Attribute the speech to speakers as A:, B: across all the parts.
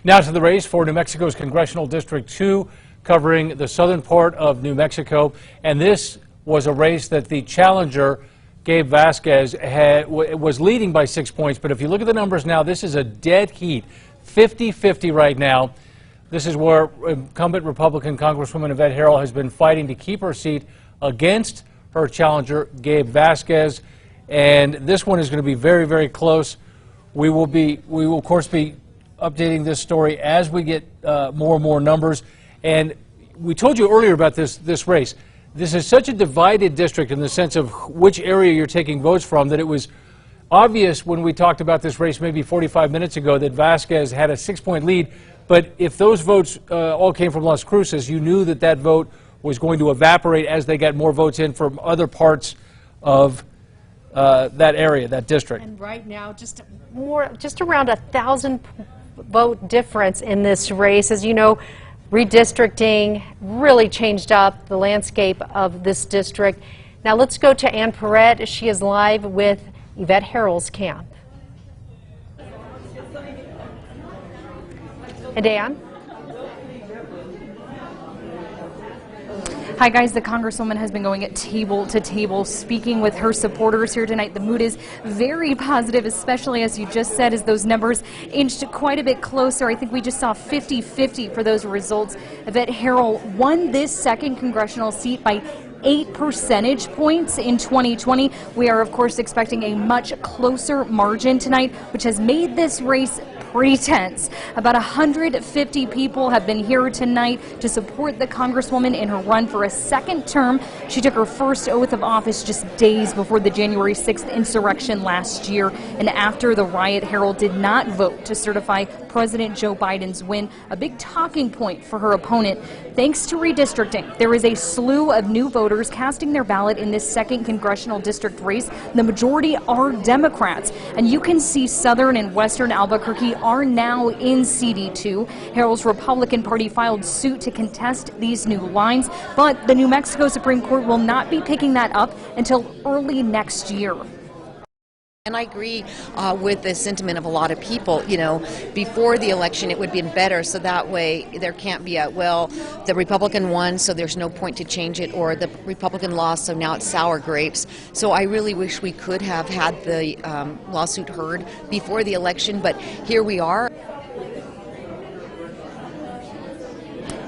A: Now to the race for New Mexico's Congressional District 2, covering the southern part of New Mexico. And this was a race that the challenger, Gabe Vasquez, was leading by 6 points. But if you look at the numbers now, this is a dead heat, 50-50 right now. This is where incumbent Republican Congresswoman Yvette Herrell has been fighting to keep her seat against her challenger, Gabe Vasquez. And this one is going to be very, very close. We will, of course, be updating this story as we get more and more numbers. And we told you earlier about this race. This is such a divided district in the sense of which area you're taking votes from that it was obvious when we talked about this race maybe 45 minutes ago that Vasquez had a 6-point lead. But if those votes all came from Las Cruces, you knew that that vote was going to evaporate as they got more votes in from other parts of that area, that district.
B: And right now, just around 1,000 vote difference in this race. As you know, redistricting really changed up the landscape of this district. Now let's go to Ann Perret. She is live with Yvette Herrell's camp. And Ann?
C: Hi guys, the Congresswoman has been going table to table speaking with her supporters here tonight. The mood is very positive, especially as you just said, as those numbers inched quite a bit closer. I think we just saw 50-50 for those results. Yvette Herrell won this second congressional seat by 8 percentage points in 2020. We are, of course, expecting a much closer margin tonight, which has made this race pretty tense. About 150 people have been here tonight to support the Congresswoman in her run for a second term. She took her first oath of office just days before the January 6th insurrection last year. And after the riot, Herrell did not vote to certify President Joe Biden's win, a big talking point for her opponent. Thanks to redistricting, there is a slew of new voters casting their ballot in this second congressional district race. The majority are Democrats, and you can see southern and western Albuquerque are now in CD2. Herrell's Republican Party filed suit to contest these new lines, but the New Mexico Supreme Court will not be picking that up until early next year.
D: And I agree with the sentiment of a lot of people. You know, before the election it would be better, so that way there can't be a, well, the Republican won, so there's no point to change it, or the Republican lost, so now it's sour grapes. So I really wish we could have had the lawsuit heard before the election, but here we are.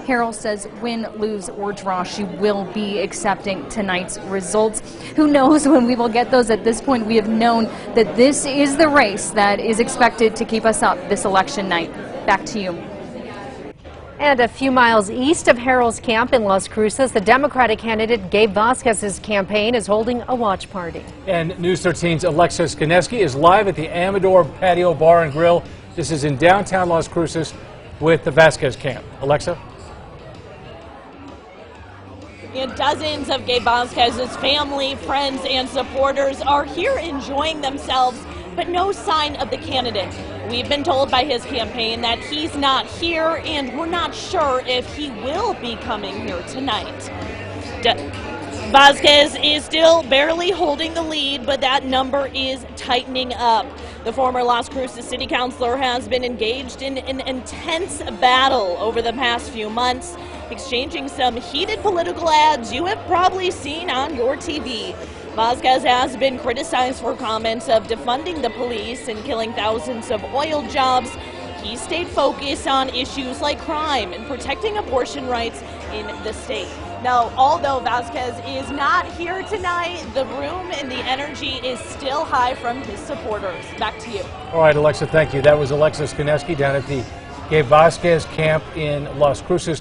C: Herrell says win, lose, or draw, she will be accepting tonight's results. Who knows when we will get those? At this point, we have known that this is the race that is expected to keep us up this election night. Back to you.
B: And a few miles east of Herrell's camp in Las Cruces, the Democratic candidate Gabe Vasquez's campaign is holding a watch party. And
A: News 13's Alexa Skineski is live at the Amador Patio Bar and Grill. This is in downtown Las Cruces with the Vasquez camp. Alexa?
E: And dozens of Gabe Vasquez's family, friends, and supporters are here enjoying themselves, but no sign of the candidate. We've been told by his campaign that he's not here, and we're not sure if he will be coming here tonight. Vasquez is still barely holding the lead, but that number is tightening up. The former Las Cruces city councilor has been engaged in an intense battle over the past few months, exchanging some heated political ads you have probably seen on your TV. Vasquez has been criticized for comments of defunding the police and killing thousands of oil jobs. He stayed focused on issues like crime and protecting abortion rights in the state. Now, although Vasquez is not here tonight, the room and the energy is still high from his supporters. Back to you.
A: All right, Alexa, thank you. That was Alexa Skineski down at the Gabe Vasquez camp in Las Cruces.